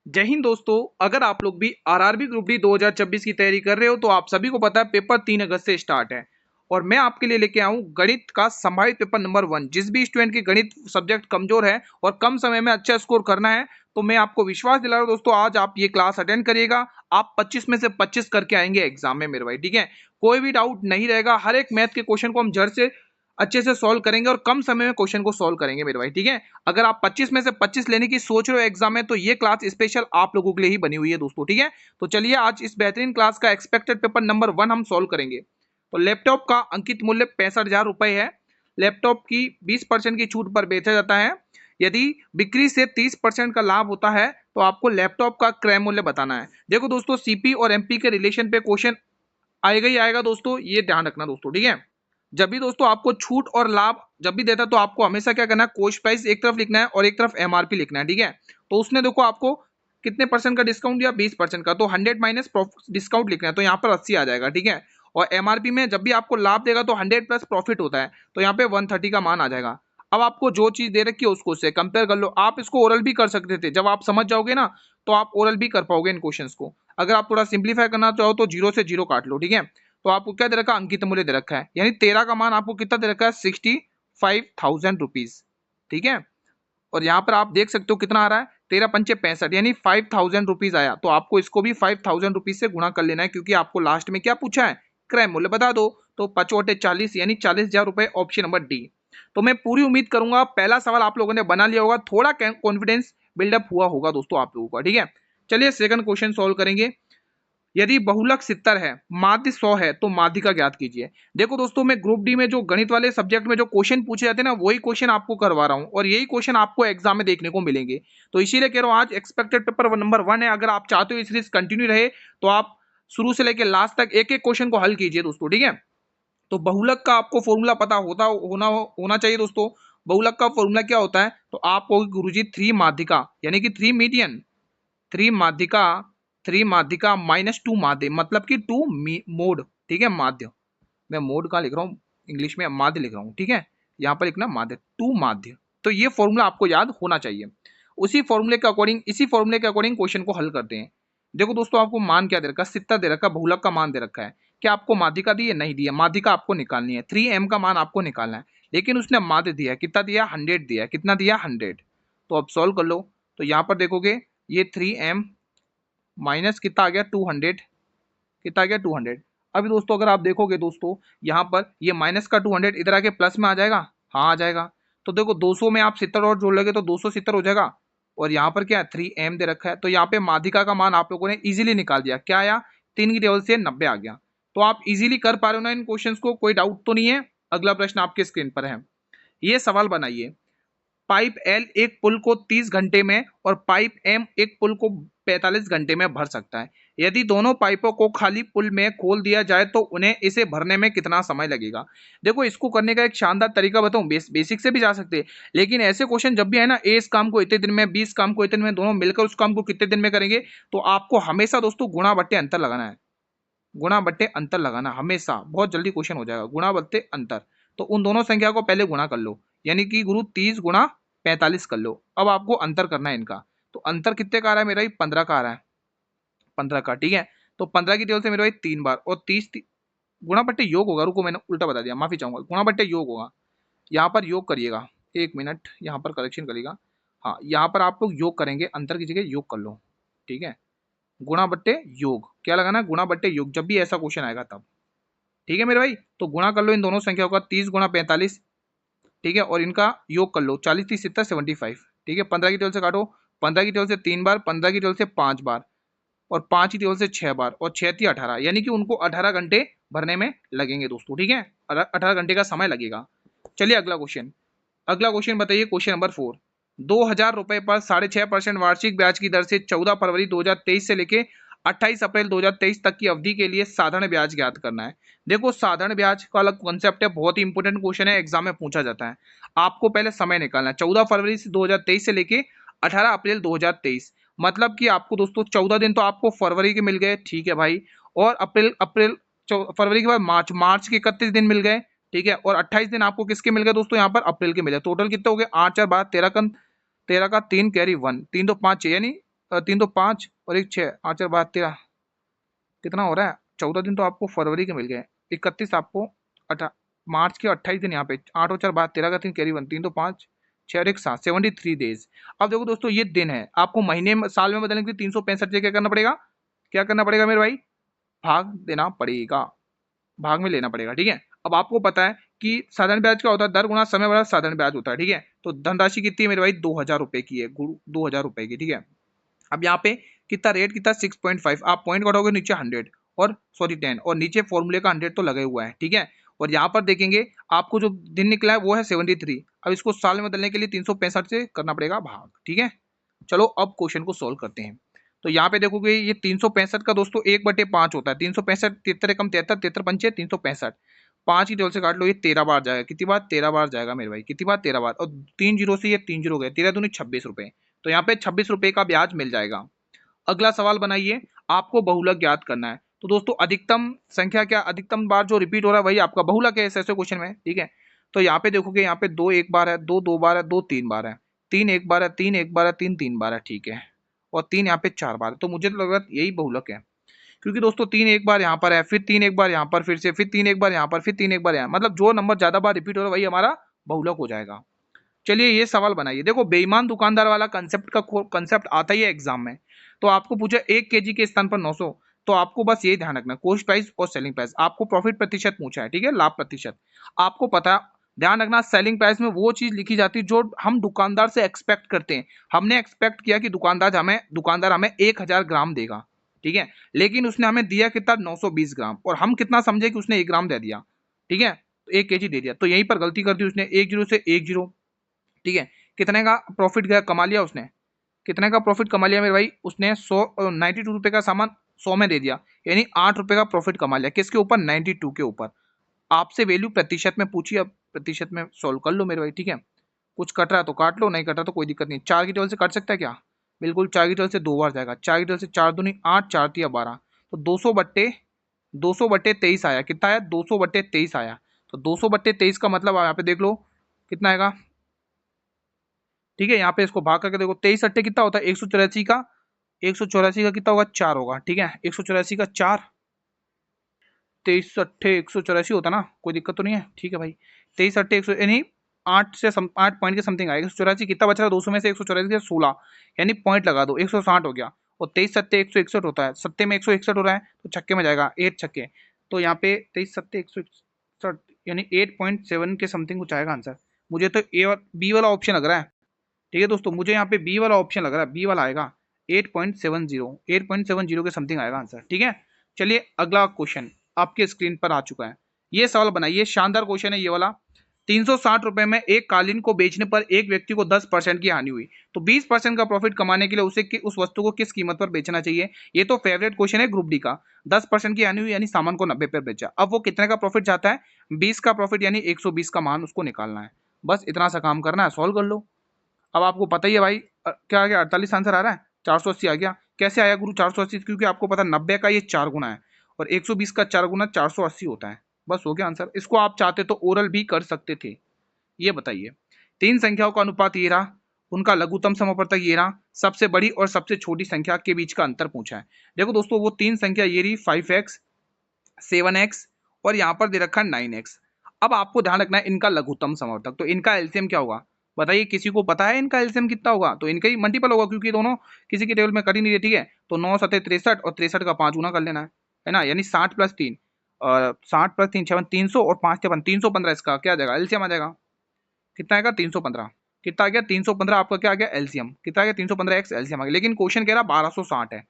जय हिंद दोस्तों। अगर आप लोग भी आरआरबी ग्रुप डी 2026 की तैयारी कर रहे हो तो आप सभी को पता है पेपर 3 अगस्त से स्टार्ट है और मैं आपके लिए लेके आऊं गणित का संभावित पेपर नंबर 1। जिस भी स्टूडेंट की गणित सब्जेक्ट कमजोर है और कम समय में अच्छा स्कोर करना है तो मैं आपको विश्वास दिला रहा हूं दोस्तों, आज आप ये क्लास अटेंड करिएगा। आप 25 में से 25 करके आएंगे एग्जाम में मेरे भाई, ठीक है। कोई भी डाउट नहीं रहेगा, हर एक मैथ के क्वेश्चन को हम जड़ से अच्छे से सॉल्व करेंगे और कम समय में क्वेश्चन को सॉल्व करेंगे मेरे भाई, ठीक है। अगर आप 25 में से 25 लेने की सोच रहे हो एग्जाम में तो ये क्लास स्पेशल आप लोगों के लिए ही बनी हुई है दोस्तों, ठीक है। तो चलिए आज इस बेहतरीन क्लास का एक्सपेक्टेड पेपर नंबर 1 हम सॉल्व करेंगे। तो लैपटॉप का अंकित मूल्य 65,000 रुपए है। लैपटॉप की 20% की छूट पर बेचा जाता है। यदि बिक्री से 30% का लाभ होता है तो आपको लैपटॉप का क्रय मूल्य बताना है। देखो दोस्तों, सीपी और एमपी के रिलेशन पे क्वेश्चन आएगा ही आएगा दोस्तों, ये ध्यान रखना दोस्तों, ठीक है। जब भी दोस्तों आपको छूट और लाभ जब भी देता है तो आपको हमेशा क्या करना है, कॉस्ट प्राइस एक तरफ लिखना है और एक तरफ एमआरपी लिखना है, ठीक है। तो उसने देखो आपको कितने परसेंट का डिस्काउंट दिया, 20% का, तो 100 माइनस डिस्काउंट लिखना है तो यहाँ पर 80 आ जाएगा, ठीक है। और एमआरपी में जब भी आपको लाभ देगा तो 100 प्लस प्रॉफिट होता है तो यहाँ पे 130 का मान आ जाएगा। अब आपको जो चीज दे रखी है उसको उससे कंपेयर कर लो। आप इसको ओरल भी कर सकते थे, जब आप समझ जाओगे ना तो आप ओरल भी कर पाओगे इन क्वेश्चंस को। अगर आप थोड़ा सिंप्लीफाई करना चाहो तो 0 से 0 काट लो, ठीक है। तो आपको क्या दे रखा है, अंकित मूल्य दे रखा है, यानी 13 का मान आपको कितना दे रखा है, 65,000 रुपीज, ठीक है। और यहाँ पर आप देख सकते हो कितना आ रहा है, 13×5 = 65, यानी 5,000 रुपीज आया। तो आपको इसको भी 5,000 रुपीज से गुणा कर लेना है क्योंकि आपको लास्ट में क्या पूछा है, क्रय मूल्य बता दो। तो 5/40 यानी 40,000 रुपए, ऑप्शन नंबर डी। तो मैं पूरी उम्मीद करूंगा पहला सवाल आप लोगों ने बना लिया होगा, थोड़ा कॉन्फिडेंस बिल्डअप हुआ होगा दोस्तों आप लोगों का, ठीक है। चलिए सेकंड क्वेश्चन सॉल्व करेंगे। यदि बहुलक 70 है, माध्य 100 है तो माध्यिका ज्ञात कीजिए। देखो दोस्तों, मैं ग्रुप डी में जो गणित वाले सब्जेक्ट में जो क्वेश्चन पूछे जाते हैं ना, वही क्वेश्चन आपको करवा रहा हूं और यही क्वेश्चन आपको एग्जाम में देखने को मिलेंगे। तो इसीलिए कह रहा हूं आज एक्सपेक्टेड पेपर नंबर 1 है। अगर आप चाहते हो इस सीरीज कंटिन्यू रहे तो आप शुरू से लेकर लास्ट तक एक एक क्वेश्चन को हल कीजिए दोस्तों, ठीक है। तो बहुलक का आपको फॉर्मूला पता होना चाहिए दोस्तों। बहुलक का फॉर्मूला क्या होता है, तो आपको गुरुजी 3 माध्यिका यानी कि 3 मीडियन, 3 माध्यिका, 3 माध्यिका -2 माध्य, मतलब कि 2 मोड, ठीक है। माध्य, मैं मोड का लिख रहा हूँ, इंग्लिश में माध्य लिख रहा हूँ, ठीक है। यहाँ पर लिखना माध्य, 2 माध्य। तो ये फॉर्मूला आपको याद होना चाहिए। इसी फॉर्मूले के अकॉर्डिंग क्वेश्चन को हल करते हैं। देखो दोस्तों, आपको मान क्या दे रखा है, 70 दे रखा है, बहुलक का मान दे रखा है। क्या आपको माध्यिका दी है, नहीं दी है। माध्यिका आपको निकालनी है, 3m का मान आपको निकालना है, लेकिन उसने माध्य दिया है, कितना दिया, 100 दिया है। कितना दिया, 100। तो अब सॉल्व कर लो। तो यहाँ पर देखोगे ये 3m माइनस कितना आ गया, 200, कितना आ गया, 200। अभी दोस्तों अगर आप देखोगे दोस्तों, यहाँ पर ये माइनस का 200 इधर आके प्लस में आ जाएगा, हाँ आ जाएगा। तो देखो 200 में आप 70 और जोड़ लोगे तो 270 हो जाएगा। और यहाँ पर क्या है, 3m दे रखा है। तो यहाँ पे माध्यिका का मान आप लोगों ने इजीली निकाल दिया। क्या आया, 3 की टेबल से 90 आ गया। तो आप इजीली कर पा रहे हो ना इन क्वेश्चंस को, कोई डाउट तो नहीं है। अगला प्रश्न आपके स्क्रीन पर है, ये सवाल बनाइए। पाइप एल एक पुल को 30 घंटे में और पाइप एम एक पुल को 45 घंटे में भर सकता है। यदि दोनों पाइपों को खाली पुल में खोल दिया जाए तो उन्हें इसे भरने में कितना समय लगेगा। देखो इसको करने का एक शानदार तरीका बताऊं, बेसिक से भी जा सकते हैं, लेकिन ऐसे क्वेश्चन जब भी है ना, ए इस काम को इतने दिन में, बी इस काम को इतने दिन में, दोनों मिलकर उस काम को कितने दिन में करेंगे, तो आपको हमेशा दोस्तों गुणा बट्टे अंतर लगाना है। गुणा बट्टे अंतर लगाना हमेशा, बहुत जल्दी क्वेश्चन हो जाएगा। गुणा बट्टे अंतर, तो उन दोनों संख्या को पहले गुणा कर लो, यानी कि गुरु 30 गुणा 45 कर लो। अब आपको अंतर करना है इनका। तो अंतर कितने का आ रहा है मेरा भाई, 15 का आ रहा है, 15 का, ठीक है। तो 15 की टेबल से मेरे भाई 3 बार और 30 गुणा बट्टे योग होगा। रुको मैंने उल्टा बता दिया, माफी चाहूंगा, गुणा बट्टे योग होगा। यहाँ पर योग करिएगा, एक मिनट यहाँ पर करेक्शन करिएगा। हाँ, यहाँ पर आप लोग योग करेंगे, अंतर की जगह योग कर लो, ठीक है। गुणा बट्टे योग क्या लगाना है, गुणा बट्टे योग, जब भी ऐसा क्वेश्चन आएगा तब, ठीक है मेरे भाई। तो गुणा कर लो इन दोनों संख्याओं का, 30 गुणा 45, ठीक है, और इनका योग कर लो, 40 30 70 75, ठीक है। 15 की टेबल से काटो, 15 की टेबल से 3 बार, 15 की टेबल से 5 बार और 5 की टेबल से 6 बार और 6 × 18, यानी कि उनको 18 घंटे भरने में लगेंगे दोस्तों, ठीक है। 18 घंटे का समय लगेगा। चलिए अगला क्वेश्चन, अगला क्वेश्चन बताइए, क्वेश्चन नंबर 4। 2,000 रुपए पर 6.5% वार्षिक ब्याज की दर से 14 फरवरी 2023 से लेके 28 अप्रैल 2023 तक की अवधि के लिए साधारण ब्याज ज्ञात करना है। देखो साधारण ब्याज का अलग कॉन्सेप्ट है, बहुत ही इंपॉर्टेंट क्वेश्चन है, एग्जाम में पूछा जाता है। आपको पहले समय निकालना है, 14 फरवरी से 2023 से लेके 18 अप्रैल 2023, मतलब कि आपको दोस्तों 14 दिन तो आपको फरवरी के मिल गए, ठीक है भाई। और फरवरी के बाद मार्च के 31 दिन मिल गए, ठीक है। और 28 दिन आपको किसके मिल गए दोस्तों, यहाँ पर अप्रैल के मिले। टोटल कितने हो गए, 8 4 12 13 का 3 कैरी 1, 3 तो 5 6, यानी 3 तो 5 और 1 6, 8 4 12 13, कितना हो रहा है? 14 दिन तो आपको फरवरी के मिल गए, 31 आपको मार्च के 28 दिन यहाँ पे, 8 और 4 12 13 का 3 कैरी 1, 3 तो 5 6 और 1 7, 73 डेज। अब देखो दोस्तों ये दिन है, आपको महीने में साल में बदलने के लिए 365 से क्या करना पड़ेगा? क्या करना पड़ेगा मेरे भाई? भाग देना पड़ेगा, भाग में लेना पड़ेगा, ठीक है। अब आपको पता है कि साधारण ब्याज क्या होता है? दर गुना समय बड़ा साधारण ब्याज होता है, ठीक है। तो धनराशि कितनी है मेरे भाई? 2000 रुपए की है, 2000 रुपए की, ठीक है। अब यहाँ पे कितना रेट कितना? 6.5, आप पॉइंट कटोगे नीचे 100 और सॉरी 10 और नीचे फॉर्मूले का 100 तो लगा हुआ है, ठीक है। और यहाँ पर देखेंगे आपको जो दिन निकला है वो है 73। अब इसको साल में बदलने के लिए 365 से करना पड़ेगा भाग, ठीक है। चलो अब क्वेश्चन को सोल्व करते हैं। तो यहाँ पे देखोगे ये 365 का दोस्तों 1/5 होता है। 365 73 कम 73, 73 पंचे 365, 5 की टेबल से काट लो, ये 13 बार जाएगा। कितनी बार? 13 बार जाएगा मेरे भाई। कितनी बार? 13 बार। और 3 जीरो से ये 3 जीरो गए, 13 दूनी 26 रुपए। तो यहाँ पे 26 रुपए का ब्याज मिल जाएगा। अगला सवाल बनाइए, आपको बहुलक ज्ञात करना है। तो दोस्तों अधिकतम संख्या क्या? अधिकतम बार जो रिपीट हो रहा है वही आपका बहुलक है ऐसे क्वेश्चन में, ठीक है। तो यहाँ पे देखोगे यहाँ पे 2 एक बार है, 2 2 बार है, 2 3 बार है, 3 एक बार है, 3 एक बार है, 3 3 बार है, ठीक है। और 3 यहाँ पे 4 बार है। तो मुझे तो लग रहा है यही बहुलक है, क्योंकि दोस्तों 3 एक बार यहाँ पर है, फिर 3 एक बार यहाँ पर, फिर से फिर 3 एक बार यहाँ पर, फिर 3 एक बार यहाँ, मतलब जो नंबर ज्यादा बार रिपीट हो रहा है वही हमारा बहुलक हो जाएगा। चलिए ये सवाल बनाइए। देखो बेईमान दुकानदार वाला कंसेप्ट आता ही है एग्जाम में। तो आपको पूछा 1 kg के स्थान पर 900, तो आपको बस ये ध्यान रखना कॉस्ट प्राइस और सेलिंग प्राइस। आपको प्रॉफिट प्रतिशत पूछा है, ठीक है, लाभ प्रतिशत। आपको पता है, ध्यान रखना सेलिंग प्राइस में वो चीज लिखी जाती है जो हम दुकानदार से एक्सपेक्ट करते हैं। हमने एक्सपेक्ट किया कि दुकानदार हमें 1000 ग्राम देगा, ठीक है, लेकिन उसने हमें दिया कितना? 920 ग्राम, और हम कितना समझे कि उसने 1 ग्राम दे दिया, ठीक है, तो 1 kg दे दिया। तो यहीं पर गलती कर दी उसने, 1 जीरो से 1 जीरो, ठीक है। कितने का प्रॉफिट गया कमा लिया उसने? कितने का प्रॉफिट कमा लिया मेरे भाई? उसने 92 रुपए का सामान 100 में दे दिया, यानी 8 रुपए का प्रॉफिट कमा लिया। किसके ऊपर? 92 के ऊपर। आपसे वैल्यू प्रतिशत में पूछी, अब प्रतिशत में सोल्व कर लो मेरे भाई, ठीक है। कुछ कट रहा है तो काट लो, नहीं कट रहा तो कोई दिक्कत नहीं। 4 की टेबल से कट सकता है क्या? बिल्कुल, 4 की टेबल से 2 बार जाएगा। 4 की टेबल से 4 दूनी 8, 4 तिया 12, तो 200/23 आया। कितना आया? 200/23 आया। तो 200/23 का मतलब यहाँ पे देख लो कितना आएगा, ठीक है। यहाँ पे इसको भाग करके देखो, 23 अट्ठे कितना होता है? 184 का, 184 का कितना होगा? 4 होगा, ठीक है। 184 का 4, 23 अट्ठे 184 होता ना, कोई दिक्कत तो नहीं है, ठीक है भाई। 23 अट्ठे 100 यानी 8 पॉइंट के समथिंग आएगा। 184 कितना बच रहा है? 200 में से 184 के 16, यानी पॉइंट लगा दो, 160 हो गया। और 23 सत्ते 161 होता है, सत्ते में 161 हो रहा है तो छक्के में जाएगा, 8 छक्के। तो यहाँ पे 23 सत्ते 161 यानी 8.7 के समथिंग कुछ आएगा आंसर। मुझे तो ए और बी वाला ऑप्शन लग रहा है, ठीक है दोस्तों, मुझे यहाँ पे बी वाला ऑप्शन लग रहा है, बी वाला आएगा 8.70 के समथिंग आएगा आंसर, ठीक है। चलिए अगला क्वेश्चन आपके स्क्रीन पर आ चुका है। ये सवाल बनाइए, शानदार क्वेश्चन है ये वाला। 360 रुपए में एक कालीन को बेचने पर एक व्यक्ति को 10% की हानि हुई, तो 20% का प्रॉफिट कमाने के लिए उसे उस वस्तु को किस कीमत पर बेचना चाहिए? ये तो फेवरेट क्वेश्चन है ग्रुप डी का। 10% की हानि हुई यानी सामान को 90 पर बेचा। अब वो कितने का प्रॉफिट चाहता है? 20 का प्रॉफिट, यानी 120 का मान उसको निकालना है। बस इतना सा काम करना है, सॉल्व कर लो। अब आपको पता ही है भाई, क्या आ गया? 48 आंसर आ रहा है, 480 आ गया। कैसे आया गुरु 480? क्योंकि आपको पता 90 का ये 4 गुना है और 120 का 4 गुना 480 होता है। बस हो गया आंसर। इसको आप चाहते तो ओरल भी कर सकते थे। ये बताइए, 3 संख्याओं का अनुपात ये रहा, उनका लघुत्तम समापवर्तक ये रहा, सबसे बड़ी और सबसे छोटी संख्या के बीच का अंतर पूछा है। देखो दोस्तों वो 3 संख्या ये रही, 5x, 7x और यहाँ पर दे रखा है 9x। अब आपको ध्यान रखना है इनका लघुत्तम समावर्तक, तो इनका एलसीएम क्या होगा? बताइए, किसी को पता है इनका एलसीएम कितना होगा? तो इनका ही मल्टीपल होगा, क्योंकि दोनों किसी की टेबल में कट ही नहीं रहे, ठीक है। तो 9 सत्ते 63 और 63 का 5 गुना कर लेना है ना, यानी 60 + 3 और 60 + 3 56, 300 और 5 53, 315। इसका क्या आ जाएगा? एलसीएम आ जाएगा। कितना आएगा? 315। कितना आ गया? 315 आपका क्या आ गया? एलसीएम। कितना आ गया? 315x एलसीएम आ गया। लेकिन क्वेश्चन कह रहा 1260 है,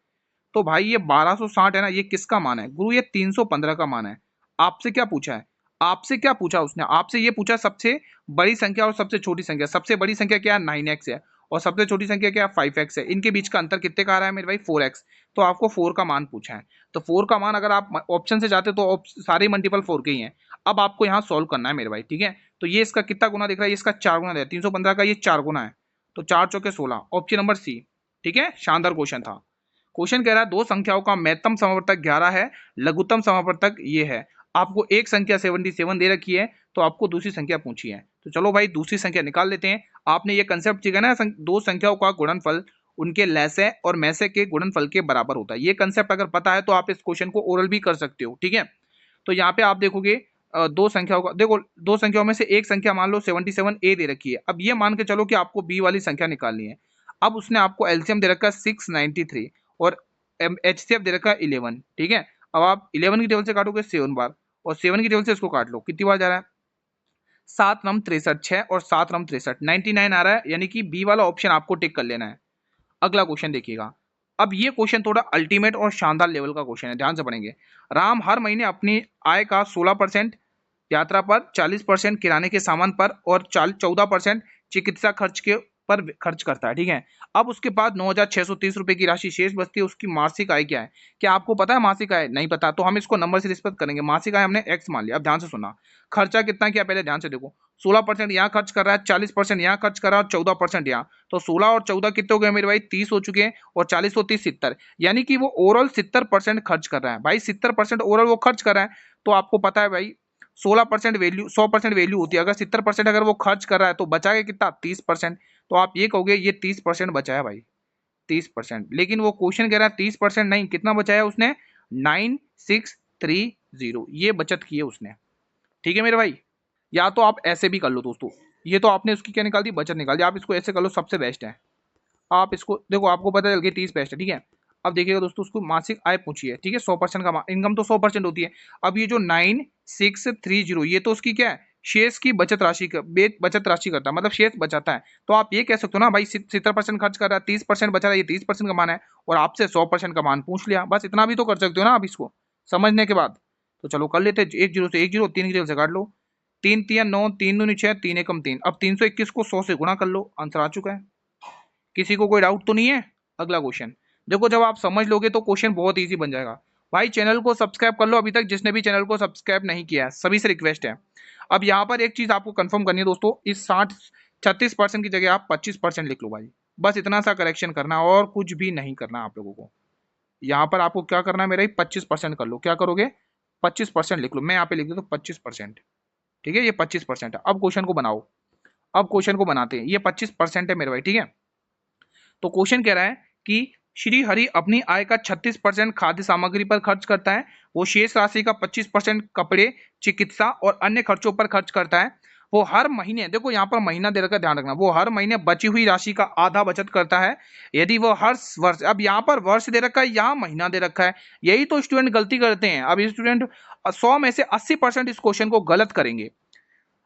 तो भाई ये 1260 है ना, ये किसका मान है गुरु? ये 315 का मान है। आपसे क्या पूछा है? आपसे क्या पूछा उसने? आपसे ये पूछा सबसे बड़ी संख्या और सबसे छोटी संख्या। सबसे बड़ी संख्या क्या है? 9x है, और सबसे छोटी संख्या क्या है? 5x है। इनके बीच का अंतर कितने का आ रहा है मेरे भाई? 4x। तो आपको 4 का मान पूछा है, तो 4 का मान अगर आप ऑप्शन से जाते तो सारे मल्टीपल 4 के ही हैं। अब आपको यहाँ सोल्व करना है मेरे भाई, ठीक है। तो ये इसका कितना गुना दिख रहा है? ये इसका 4 गुना है, 315 का ये 4 गुना है, तो 4 चौके 16, ऑप्शन नंबर सी, ठीक है। शानदार क्वेश्चन था। क्वेश्चन कह रहा है दो संख्याओं का महत्तम समावर्तक 11 है, लघुत्तम समावर्तक ये है। आपको एक संख्या 77 दे रखी है, तो आपको दूसरी संख्या पूछी है। तो चलो भाई दूसरी संख्या निकाल लेते हैं। आपने ये कंसेप्ट सीखा ना, दो संख्याओं का गुणनफल उनके लैसे और मैसे के गुणनफल के बराबर होता है। ये कंसेप्ट अगर पता है तो आप इस क्वेश्चन को ओरल भी कर सकते हो, ठीक है। तो यहाँ पे आप देखोगे दो संख्याओं का, देखो दो संख्याओं में से एक संख्या मान लो 77 दे रखी है। अब ये मान के चलो कि आपको बी वाली संख्या निकालनी है। अब उसने आपको एलसीएम दे रखा है 693 और एचसीएफ दे रखा है 11, ठीक है। अब आप 11 की टेबल से काटोगे 7 बार और 7 की टेबल से इसको काट लो, कितनी बार जा रहा है? 7 नम 63, 6 और 7 नम 63, 99 आ रहा है, यानी कि बी वाला ऑप्शन आपको टिक कर लेना है। अगला क्वेश्चन देखिएगा। अब ये क्वेश्चन थोड़ा अल्टीमेट और शानदार लेवल का क्वेश्चन है, ध्यान से पढ़ेंगे। राम हर महीने अपनी आय का 16% यात्रा पर, 40% किराने के सामान पर और 14% चिकित्सा खर्च के पर खर्च करता है, ठीक है। अब उसके पास 9,630 रुपए की राशि शेष बचती है। उसकी मासिक आय क्या है? क्या आपको पता है मासिक आय? नहीं पता तो हम इसको नंबर से रिस्पेक्ट करेंगे। मासिक आय हमने एक्स मान लिया। अब ध्यान से सुनना, खर्चा कितना किया पहले ध्यान से देखो। 16% यहाँ खर्च कर रहा है, 40% यहाँ खर्च कर रहा है और 14% यहाँ। तो 16 और 14 कितने हो गए मेरे भाई? 30 हो चुके हैं और 40 और 30 70, यानी कि वो ओवरऑल 70% खर्च कर रहा है भाई। 70% ओवरऑल वो खर्च कर रहा है। तो आपको पता है भाई 16% वैल्यू 100% वैल्यू होती है। अगर 70% अगर वो खर्च कर रहा है तो बचा कितना? 30%। तो आप ये कहोगे ये 30% बचा है भाई, 30%। लेकिन वो क्वेश्चन कह रहा है 30% नहीं, कितना बचाया उसने? 9630, ये बचत की है उसने, ठीक है मेरे भाई। या तो आप ऐसे भी कर लो दोस्तों, ये तो आपने उसकी क्या निकाल दी? बचत निकाल दी। आप इसको ऐसे कर लो, सबसे बेस्ट है। आप इसको देखो, आपको पता चल गया 30 बेस्ट है, ठीक है। अब देखिएगा दोस्तों, उसको मासिक आय पूछी है, ठीक है। 100% का इनकम तो 100% होती है। अब ये जो 9630, ये तो उसकी क्या है? शेष की बचत राशि का बचत राशि करता है, मतलब शेष बचाता है। तो आप ये कह सकते हो ना भाई 70% खर्च कर रहा है, 30% बचा रहा है, ये 30% कमाना है और आपसे 100% का मान पूछ लिया। बस इतना भी तो कर सकते हो ना आप इसको समझने के बाद। तो चलो कर लेते हैं। 1 0 से 1 0, 3 की जगह से काट लो। 3 3 9, 3 दूनी 6, 3 एकम 3। अब 321 को 100 से गुणा कर लो, आंसर आ चुका है। किसी को कोई डाउट तो नहीं है? अगला क्वेश्चन देखो, जब आप समझ लोगे तो क्वेश्चन बहुत इजी बन जाएगा। भाई चैनल को सब्सक्राइब कर लो अभी तक जिसने भी चैनल को सब्सक्राइब नहीं किया है, सभी से रिक्वेस्ट है। अब यहाँ पर एक चीज आपको कंफर्म करनी है दोस्तों, इस 36% की जगह आप 25% लिख लो भाई। बस इतना सा करेक्शन करना और कुछ भी नहीं करना आप लोगों को। यहाँ पर आपको क्या करना है मेरा? 25% कर लो। क्या करोगे? 25% लिख लो। मैं यहाँ पे लिख देता हूँ 25%, ठीक है। ये 25% है। अब क्वेश्चन को बनाओ। अब क्वेश्चन को बनाते हैं। ये 25% है मेरे भाई, ठीक है। तो क्वेश्चन कह रहा है कि श्री हरि अपनी आय का 36% खाद्य सामग्री पर खर्च करता है। वो शेष राशि का 25% कपड़े, चिकित्सा और अन्य खर्चों पर खर्च करता है। वो हर महीने, देखो यहाँ पर महीना दे रखा है, ध्यान रखना, वो हर महीने बची हुई राशि का आधा बचत करता है। यदि वो हर वर्ष, अब यहाँ पर वर्ष दे रखा है, यहाँ महीना दे रखा है। यही तो स्टूडेंट गलती करते हैं। अब स्टूडेंट 100 में से 80% इस क्वेश्चन को गलत करेंगे।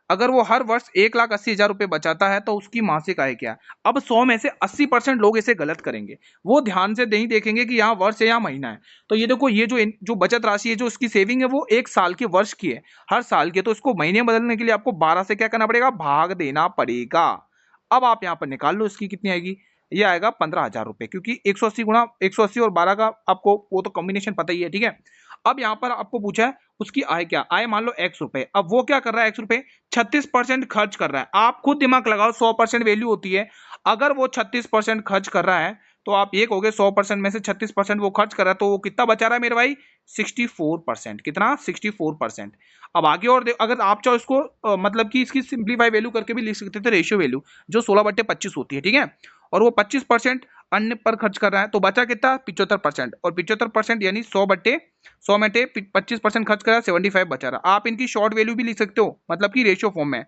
अगर वो हर वर्ष 1,80,000 रुपए बचाता है तो उसकी मासिक आय क्या है? अब 100 में से 80% लोग इसे गलत करेंगे। वो ध्यान से नहीं देखेंगे कि यहाँ वर्ष है या महीना है। तो ये देखो, ये जो बचत राशि है, जो उसकी सेविंग है, वो 1 साल के वर्ष की है, हर साल के। तो इसको महीने में बदलने के लिए आपको 12 से क्या करना पड़ेगा? भाग देना पड़ेगा। अब आप यहाँ पर निकाल लो इसकी कितनी आएगी। ये आएगा 15,000 रुपए, क्योंकि 180 और 12 का आपको वो तो कॉम्बिनेशन पता ही है, ठीक है। अब यहाँ पर आपको पूछा है उसकी आय क्या? आय मान लो x रुपए। अब वो क्या कर रहा है? x रुपए 36% खर्च कर रहा है। आप खुद दिमाग लगाओ, 100% वैल्यू होती है। अगर वो 36% खर्च कर रहा है तो आप ये कहोगे 100% में से 36% वो खर्च कर रहा है, तो वो कितना बचा रहा है मेरे भाई? 64%। कितना? 64%। अब आगे और अगर आप चाहो इसको मतलब कि इसकी सिंप्लीफाई वैल्यू करके भी लिख सकते थे, रेशियो वैल्यू जो 16/25 होती है, ठीक है। और वो 25% अन्य पर खर्च कर रहा है, तो बचा कितना? 75%। और 75% यानी 100 में 25% खर्च करा, 75 बचा रहा। आप इनकी शॉर्ट वैल्यू भी लिख सकते हो, मतलब कि रेशियो फॉर्म में,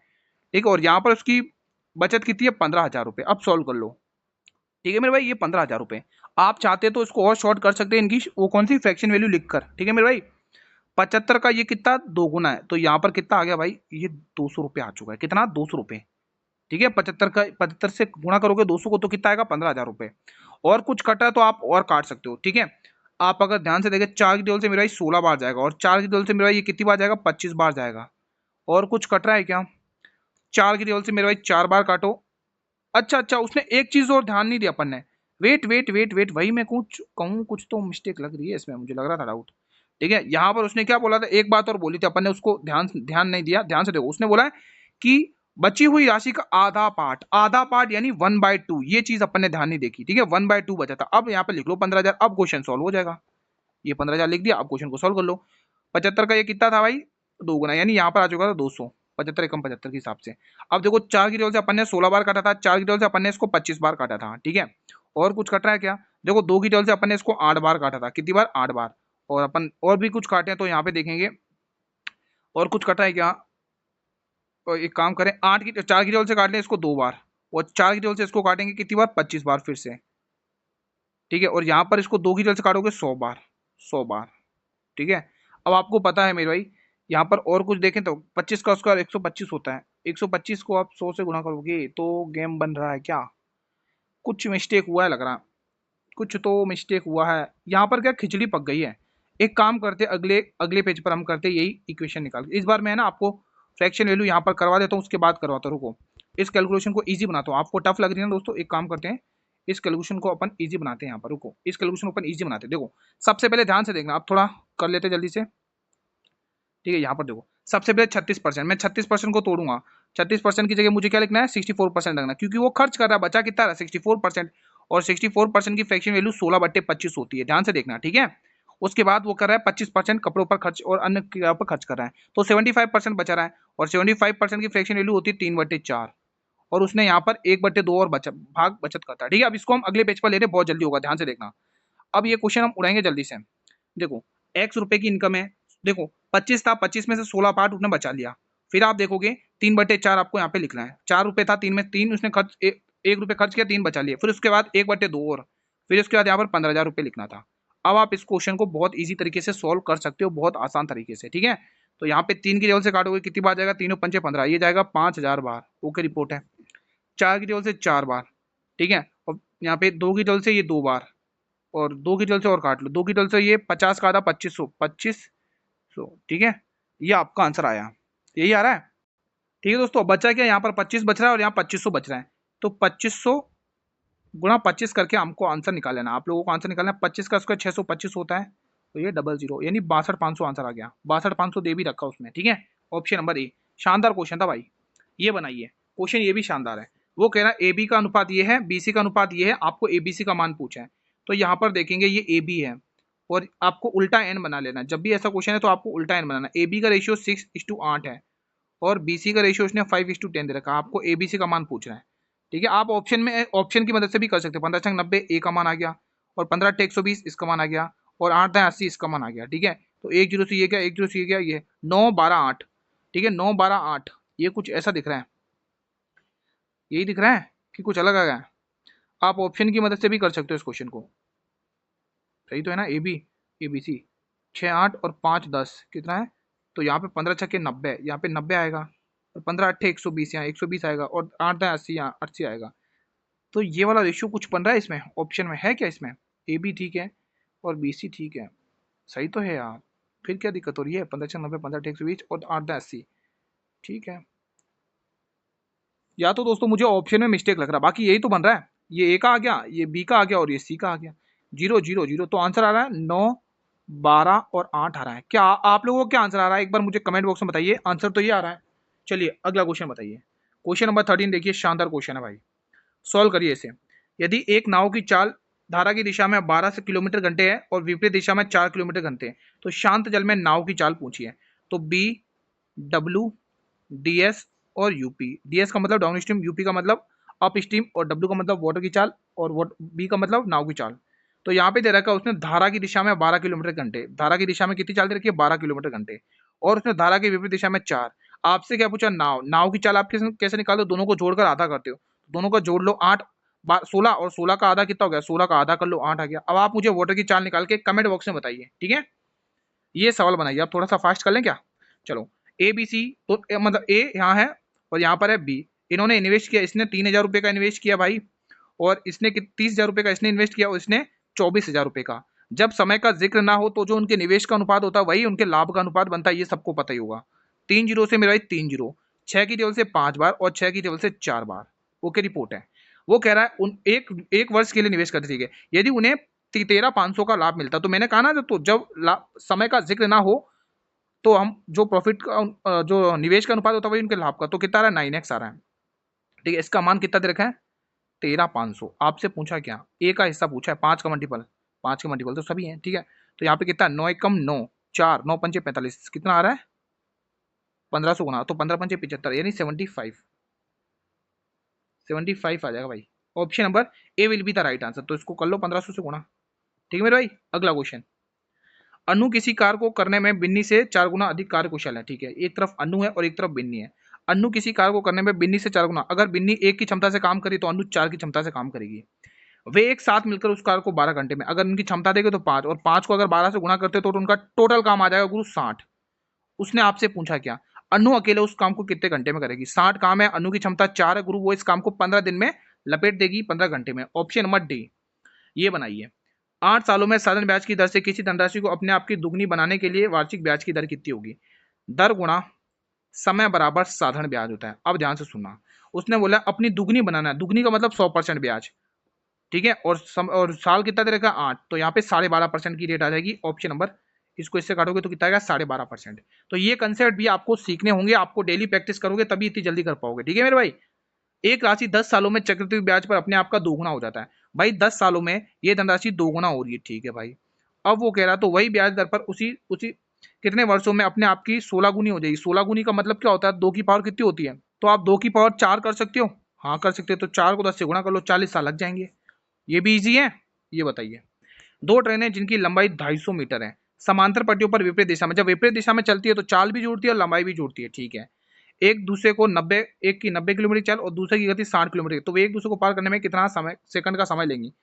ठीक है। और यहाँ पर उसकी बचत कितनी है? 15,000 रुपए। अब सॉल्व कर लो, ठीक है मेरे भाई। ये 15,000 रुपए आप चाहते तो इसको और शॉर्ट कर सकते हैं, इनकी वो कौन सी फ्रैक्शन वैल्यू लिखकर, ठीक है मेरे भाई। 75 का ये कितना? 2 गुना है, तो यहाँ पर कितना आ गया भाई? ये 200 रुपए आ चुका है। कितना? 200 रुपए, ठीक है। 75 से गुणा करोगे 200 को तो कितना आएगा? 15,000 रुपए। और कुछ कटा है तो आप और काट सकते हो, ठीक है। आप अगर ध्यान से देखें, 4 की टेबल से मेरा ये 16 बार जाएगा और 4 की टेबल से मेरा ये कितनी बार जाएगा? 25 बार जाएगा। और कुछ कट रहा है क्या? 4 की टेबल से मेरे भाई 4 बार काटो। अच्छा अच्छा, उसने एक चीज और ध्यान नहीं दिया अपन ने। वेट वेट वेट वेट, वही मैं कुछ कहूँ, कुछ तो मिस्टेक लग रही है इसमें, मुझे लग रहा था डाउट, ठीक है। यहाँ पर उसने क्या बोला था? एक बात और बोली थी अपन ने, उसको ध्यान नहीं दिया। ध्यान से देखो, उसने बोला है कि बची हुई राशि का आधा पार्ट यानी 1/2, ये चीज अपन ने ध्यान नहीं देखी, ठीक है। 1/2 बचा था। अब यहाँ पे लिख लो 15,000। अब क्वेश्चन सॉल्व हो जाएगा। ये 15,000 लिख दिया, अब क्वेश्चन को सॉल्व कर लो। 75 का ये कितना था भाई? 2 गुना, यानी यहाँ पर आ चुका था 200, 75 एकम 75 के हिसाब से। अब देखो 4 की टेबल से अपन ने 16 बार काटा था, 4 की टेबल से अपन ने इसको 25 बार काटा था, ठीक है। और कुछ कट रहा है क्या? देखो 2 की टेबल से अपन ने इसको 8 बार काटा था, कितनी बार? 8 बार। और अपन और भी कुछ काटे हैं तो यहाँ पे देखेंगे और कुछ कट रहा है क्या? और एक काम करें, 4 की टेबल से काट लें इसको 2 बार, और 4 की टेबल से इसको काटेंगे कितनी बार? 25 बार फिर से, ठीक है। और यहाँ पर इसको 2 की टेबल से काटोगे 100 बार, 100 बार, ठीक है। अब आपको पता है मेरे भाई, यहाँ पर और कुछ देखें तो 25 का स्क्वायर 125 होता है, 125 को आप 100 से गुणा करोगे तो गेम बन रहा है क्या? कुछ मिस्टेक हुआ है लग रहा, कुछ तो मिस्टेक हुआ है यहाँ पर। क्या खिचड़ी पक गई है? एक काम करते, अगले अगले पेज पर हम करते यही इक्वेशन निकाल। इस बार मैं ना आपको फ्रैक्शन वैल्यू यहाँ पर करवा देता हूँ, उसके बाद करवाता हूँ। रुको, इस कैलकुलेशन को इजी बनाता हूँ। आपको टफ लग रही है ना दोस्तों, एक काम करते हैं, इस कैलकुलेशन को अपन इजी बनाते हैं यहाँ पर। रुको, इस कैलकुलेशन को अपन इजी बनाते हैं। देखो सबसे पहले ध्यान से देखना, आप थोड़ा कर लेते जल्दी से, ठीक है। यहाँ पर देखो सबसे पहले 36%, मैं 36% को तोड़ूंगा। 36% की जगह मुझे क्या लिखना है? 64% रखना, क्योंकि वो खर्च कर रहा है। बचा कितना रहा? 64%। और 64% की फ्रैक्शन वैल्यू 16/25 होती है, ध्यान से देखना, ठीक है। उसके बाद वो कर रहा है 25% कपड़ों पर खर्च और अन्य क्रिया पर खर्च कर रहा है, तो 75% बचा रहा है। और 75% की फ्रैक्शन वैल्यू होती है 3/4, और उसने यहाँ पर 1/2 और भाग बचत करता है, ठीक है। अब इसको हम अगले पेज पर ले रहे हैं, बहुत जल्दी होगा, ध्यान से देखना। अब ये क्वेश्चन हम उड़ाएंगे जल्दी से। देखो x रुपए की इनकम है, देखो 25 था, 25 में से 16 पार्ट उसने बचा लिया। फिर आप देखोगे 3/4 आपको यहाँ पे लिखना है। 4 रुपए था, 3 में 3 उसने खर्च, 1 रुपए खर्च किया, 3 बचा लिए। फिर उसके बाद 1/2 और, फिर उसके बाद यहाँ पर 15,000 रुपये लिखना था। अब आप इस क्वेश्चन को बहुत ईजी तरीके से सॉल्व कर सकते हो, बहुत आसान तरीके से, ठीक है। तो यहाँ पे 3 की टेबल से काटोगे कितनी बार जाएगा? 3 और 5 15, ये जाएगा 5,000 बार। ओके रिपोर्ट है। 4 की टेबल से 4 बार, ठीक है। और यहाँ पे 2 की टेबल से ये 2 बार, और 2 की टेबल से और काट लो, 2 की टेबल से ये 50 का आधा 2500, ठीक है। ये आपका आंसर आया, यही आ रहा है, ठीक है दोस्तों। बचा क्या? यहाँ पर 25 बच रहा है और यहाँ 2500 बच रहा है, तो 2500 गुणा 25 करके हमको आंसर निकाल लेना। आप लोगों को आंसर निकालना है, 25 का स्क्वायर 625 होता है, तो ये 00 यानी 62,500 आंसर आ गया। 62,500 दे भी रखा उसमें, ठीक है। ऑप्शन नंबर ए, शानदार क्वेश्चन था भाई, ये बनाइए। क्वेश्चन ये भी शानदार है। वो कह रहा है ए बी का अनुपात ये है, बी सी का अनुपात ये है, आपको ए बी सी का मान पूछा है। तो यहाँ पर देखेंगे ये ए बी है, और आपको उल्टा एन बना लेना। जब भी ऐसा क्वेश्चन है तो आपको उल्टा एन बनाना। ए बी का रेशियो 6:8 है, और बी सी का रेशियो उसने 5:10 दे रखा है। आपको ए बी सी का मान पूछ रहा है, ठीक है। आप ऑप्शन में, ऑप्शन की मदद से भी कर सकते हो। 15×90 ए का मान आ गया, और 15×120 इसका मान आ गया, और 8×80 इसका मान आ गया, ठीक है। तो 1 0 से ये क्या, 1 0 से ये क्या, ये 9 12 8, ठीक है। 9 12 8, ये कुछ ऐसा दिख रहा है, यही दिख रहा है कि कुछ अलग आ गया? आप ऑप्शन की मदद से भी कर सकते हो इस क्वेश्चन को। सही तो है ना? ए बी सी 6 8 और 5 10 कितना है? तो यहाँ पे 15×6 90, यहाँ पे 90 आएगा, और 15×8 120, यहाँ 120 आएगा, और 8×80 यहाँ 80 आएगा। तो ये वाला रेशियो कुछ बन रहा है इसमें, ऑप्शन में है क्या? इसमें ए बी ठीक है और बी सी ठीक है, सही तो है यार। फिर क्या दिक्कत हो रही है? 15×90 15×120 और 8×80, ठीक है। या तो दोस्तों मुझे ऑप्शन में मिस्टेक लग रहा है, बाकी यही तो बन रहा है। ये ए का आ गया, ये बी का आ गया, और ये सी का आ गया। 0 0 0, तो आंसर आ रहा है 9 12 और 8 आ रहा है। क्या आप लोगों को क्या आंसर आ रहा है? एक बार मुझे कमेंट बॉक्स में बताइए। आंसर तो ये आ रहा है। चलिए अगला क्वेश्चन बताइए। क्वेश्चन नंबर 13 देखिए, शानदार क्वेश्चन है भाई, सॉल्व करिए इसे। यदि एक नाव की चाल धारा की दिशा में 12 किलोमीटर घंटे है और विपरीत दिशा में 4 किलोमीटर घंटे है, तो शांत जल में नाव की चाल पूछिए। तो बी, डब्ल्यू, डी एस और यूपी। डी एस का मतलब डाउन स्ट्रीम, यूपी का मतलब अप स्ट्रीम, और डब्ल्यू का मतलब वाटर की चाल, और बी का मतलब नाव की चाल। तो यहाँ पे दे रखा है उसने धारा की दिशा में 12 किलोमीटर घंटे, धारा की दिशा में कितनी चाल दे रखी है? 12 किलोमीटर घंटे, और उसने धारा की विपरीत दिशा में 4। आपसे क्या पूछा? नाव, नाव की चाल आप कैसे निकालो? दोनों को जोड़कर आधा करते हो, दोनों को जोड़ लो 8 16, और 16 का आधा कितना हो गया? 16 का आधा कर लो, 8 आ गया। अब आप मुझे वाटर की चाल निकाल के कमेंट बॉक्स में बताइए, ठीक है। ये सवाल बनाइए, आप थोड़ा सा फास्ट कर लें क्या? चलो ए बी सी, तो मतलब ए यहाँ है और यहाँ पर है बी। इन्होंने इन्वेस्ट किया, इसने 3,000 रुपये का इन्वेस्ट किया भाई, और इसने 30,000 रुपये का इसने इन्वेस्ट किया, और इसने 24,000 रुपये का। जब समय का जिक्र ना हो तो जो उनके निवेश का अनुपात होता है वही उनके लाभ का अनुपात बनता है, ये सबको पता ही होगा। 3 जीरो से मेरा भाई 3 जीरो, 6 की टेबल से 5 बार और 6 की टेबल से 4 बार। ओके रिपोर्ट है। वो कह रहा है उन एक वर्ष के लिए निवेश करते, ठीक है। यदि उन्हें 13,500 का लाभ मिलता, तो मैंने कहा ना, तो जब समय का जिक्र ना हो तो हम जो प्रॉफिट का जो निवेश का अनुपात होता है वही उनके लाभ का, तो कितना आ रहा है? 9x आ रहा है, ठीक है। इसका मान कितना दे रखा है? 13,500। आपसे पूछा क्या? ए का हिस्सा पूछा है, 5 का मल्टीपल, 5 के मल्टीपल तो सभी हैं, ठीक है। तो यहाँ पे कितना? 9 एकम 9, 4 9 पंचे 45, कितना आ रहा है? 1500 गुना, तो 15 पंचे 75 यानी 75 आ जाएगा भाई। Option number A will be the right answer. तो इसको कर लो 1500 से गुना। ठीक है मेरे भाई। अगला क्वेश्चन, अनु किसी कार्य को करने में बिन्नी से 4 गुना अधिक कार्य कुशल है। ठीक है, एक तरफ अनु है और एक तरफ बिन्नी है। अनु किसी कार्य को करने में बिन्नी से 4 गुना, अगर बिन्नी 1 की क्षमता से काम करी तो अनु 4 की क्षमता से काम करेगी। वे एक साथ मिलकर उस कार्य को 12 घंटे में, अगर उनकी क्षमता देंगे तो 5, और 5 को अगर 12 से गुणा करते तो उनका टोटल काम आ जाएगा गुरु 60। उसने आपसे पूछा क्या, अनु अकेले उस काम को कितने घंटे में करेगी। 60 काम है, अनु की क्षमता 4 है गुरु, वो इस काम को 15 दिन में लपेट देगी, 15 घंटे में। ऑप्शन नंबर डी ये बनाइए। 8 सालों में साधारण ब्याज की दर से किसी धनराशि को अपने आप की दुगनी बनाने के लिए वार्षिक ब्याज की दर कितनी होगी। दर गुणा समय बराबर साधारण ब्याज होता है। अब ध्यान से सुनना, उसने बोला अपनी दुगनी बनाना है, दुगनी का मतलब 100% ब्याज। ठीक है, और साल कितना दे रखा 8, तो यहाँ पे 12.5% की रेट आ जाएगी। ऑप्शन नंबर, इसको इससे काटोगे तो कितना आएगा 12.5%। तो ये कंसेप्ट भी आपको सीखने होंगे, आपको डेली प्रैक्टिस करोगे तभी इतनी जल्दी कर पाओगे। ठीक है मेरे भाई। एक राशि 10 सालों में चक्रवृद्धि ब्याज पर अपने आप का दोगुना हो जाता है। भाई 10 सालों में ये धनराशि दोगुना हो रही है। ठीक है भाई। अब वो कह रहा तो वही ब्याज दर पर उसी उसी कितने वर्षों में अपने आप की 16 गुनी हो जाएगी। 16 गुनी का मतलब क्या होता है, 2 की पावर कितनी होती है, तो आप 2 की पावर 4 कर सकते हो। हाँ कर सकते हो, तो 4 को 10 से गुणा कर लो, 40 साल लग जाएंगे। ये भी इजी है। ये बताइए, दो ट्रेनें जिनकी लंबाई 250 मीटर है, समांतर पट्टियों पर विपरीत दिशा में, जब विपरीत दिशा में चलती है तो चाल भी जुड़ती है और लंबाई भी जुड़ती है। ठीक है, एक दूसरे को 90, एक की 90 किलोमीटर चाल और दूसरे की गति 60 किलोमीटर, तो वे एक दूसरे को पार करने में कितना समय सेकंड का समय लेंगी।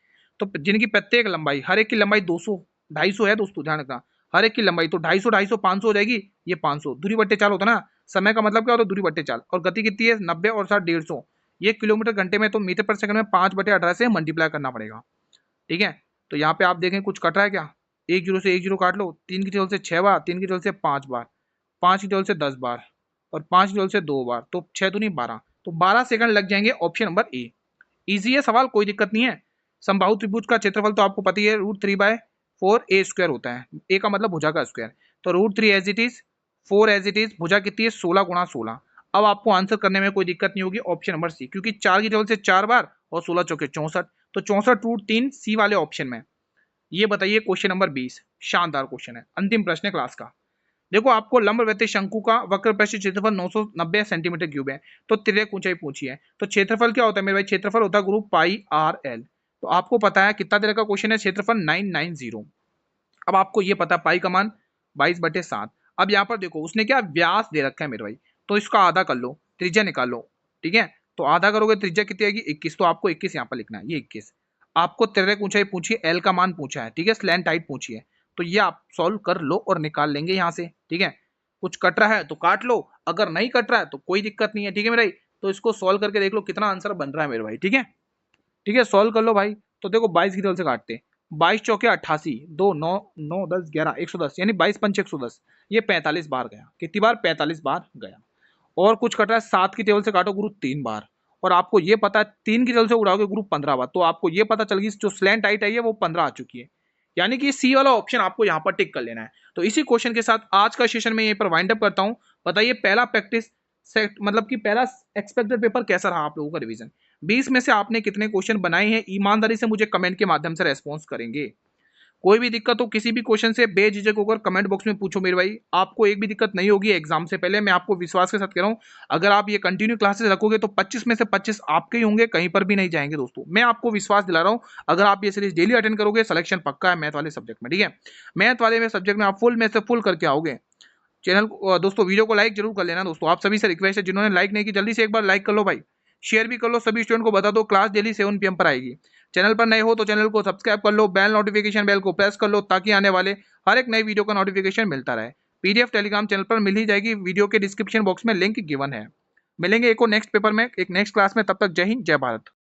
तो जिनकी प्रत्येक लंबाई, हर एक की लंबाई 200 250 है दोस्तों, ध्यान रखना, हर एक की लंबाई, तो 250 250 500 हो जाएगी। ये 500 दूरी बट्टे चाल होता है ना, समय का मतलब क्या होता है दूरी बट्टे चाल, और गति कितनी है 90 और 60 150, ये किलोमीटर घंटे में, तो मीटर पर सेकंड में 5/18 से मल्टीप्लाई करना पड़ेगा। ठीक है, तो यहाँ पे आप देखें कुछ कट रहा है क्या, 1 जीरो से 1 जीरो काट लो, 3 की टेबल से 6 बार, 3 की टेबल से 5 बार, 5 की टेबल से 10 बार, और 5 की टेबल से 2 बार, तो 6 दूनी 12, तो 12 सेकंड लग जाएंगे। Option number A. इजी है सवाल, कोई दिक्कत नहीं है। समबाहु त्रिभुज का क्षेत्रफल तो आपको पता ही है, √3/4 a² होता है। ए का मतलब भुजा का स्क्वायर, तो √3 as it is, 4 as it is, भुजा कितनी है 16 गुणा 16। अब आपको आंसर करने में कोई दिक्कत नहीं होगी। ऑप्शन नंबर सी, क्योंकि 4 की टेबल से 4 बार और 16 चौके 64, तो 64√3 सी वाले ऑप्शन में। ये बताइए क्वेश्चन नंबर 20, शानदार क्वेश्चन है, अंतिम प्रश्न है क्लास का। देखो आपको लंबवृत्तीय शंकु का वक्र पृष्ठ क्षेत्रफल 990 सेंटीमीटर क्यूब है, तो तिर्यक ऊंचाई पूछी है, तो क्षेत्रफल क्या होता है मेरे भाई, क्षेत्रफल होता है ग्रुप पाई आर एल। तो आपको पता है कितना तरह का क्वेश्चन है, क्षेत्रफल 990। अब आपको ये पता है पाई का मान 22/7। अब यहाँ पर देखो उसने क्या व्यास दे रखा है मेरे भाई, तो इसका आधा कर लो, त्रिज्या निकालो। ठीक है, तो आधा करोगे त्रिज्या कितनी आएगी 21, तो आपको 21 यहाँ पर लिखना है, ये 21। आपको तिर्यक ऊंचाई पूछी है, एल का मान पूछा है, ठीक है, स्लैंट हाइट पूछी है, तो ये आप सॉल्व कर लो और निकाल लेंगे यहाँ से। ठीक है, कुछ कट रहा है तो काट लो, अगर नहीं कट रहा है तो कोई दिक्कत नहीं है। ठीक है मेरे भाई, तो इसको सॉल्व करके देख लो कितना आंसर बन रहा है मेरे भाई। ठीक है, ठीक है, सॉल्व कर लो भाई। तो देखो 22 की तरफ से काटते, 22 चौके 88, 2 9 9 10 11 110, यानी 22 पंचे 110, ये 45 बार गया। कितनी बार, 45 बार गया। और कुछ कट रहा है, 7 की टेबल से काटो गुरु 3 बार, और आपको ये पता है 3 की टेबल से उड़ाओगे गुरु 15 बार, तो आपको ये पता चल गई जो स्लैंट हाइट है वो 15 आ चुकी है। यानी कि सी वाला ऑप्शन आपको यहाँ पर टिक कर लेना है। तो इसी क्वेश्चन के साथ आज का सेशन में यहीं पर वाइंड अप करता हूँ। बताइए पहला प्रैक्टिस मतलब कि पहला एक्सपेक्टेड पेपर कैसा रहा आप लोगों का रिवीजन, 20 में से आपने कितने क्वेश्चन बनाए हैं, ईमानदारी से मुझे कमेंट के माध्यम से रेस्पॉन्स करेंगे। कोई भी दिक्कत हो किसी भी क्वेश्चन से बेझिझक होकर कमेंट बॉक्स में पूछो मेरे भाई, आपको एक भी दिक्कत नहीं होगी एग्जाम से पहले, मैं आपको विश्वास के साथ कह रहा हूं। अगर आप ये कंटिन्यू क्लासेस रखोगे तो 25 में से 25 आपके ही होंगे, कहीं पर भी नहीं जाएंगे दोस्तों, मैं आपको विश्वास दिला रहा हूं। अगर आप ये सीरीज डेली अटेंड करोगे सिलेक्शन पक्का है मैथ वाले सब्जेक्ट में। ठीक है, मैथ वाले में सब्जेक्ट में आप फुल में से फुल करके आओगे। चैनल दोस्तों वीडियो को लाइक जरूर कर लेना दोस्तों, आप सभी से रिक्वेस्ट है, जिन्होंने लाइक नहीं की जल्दी से एक बार लाइक कर लो भाई, शेयर भी कर लो, सभी स्टूडेंट को बता दो, क्लास डेली 7 PM पर आएगी। चैनल पर नए हो तो चैनल को सब्सक्राइब कर लो, बेल नोटिफिकेशन बेल को प्रेस कर लो, ताकि आने वाले हर एक नई वीडियो का नोटिफिकेशन मिलता रहे। PDF टेलीग्राम चैनल पर मिल ही जाएगी, वीडियो के डिस्क्रिप्शन बॉक्स में लिंक गिवन है। मिलेंगे एक और नेक्स्ट पेपर में, एक नेक्स्ट क्लास में, तब तक जय हिंद जय भारत।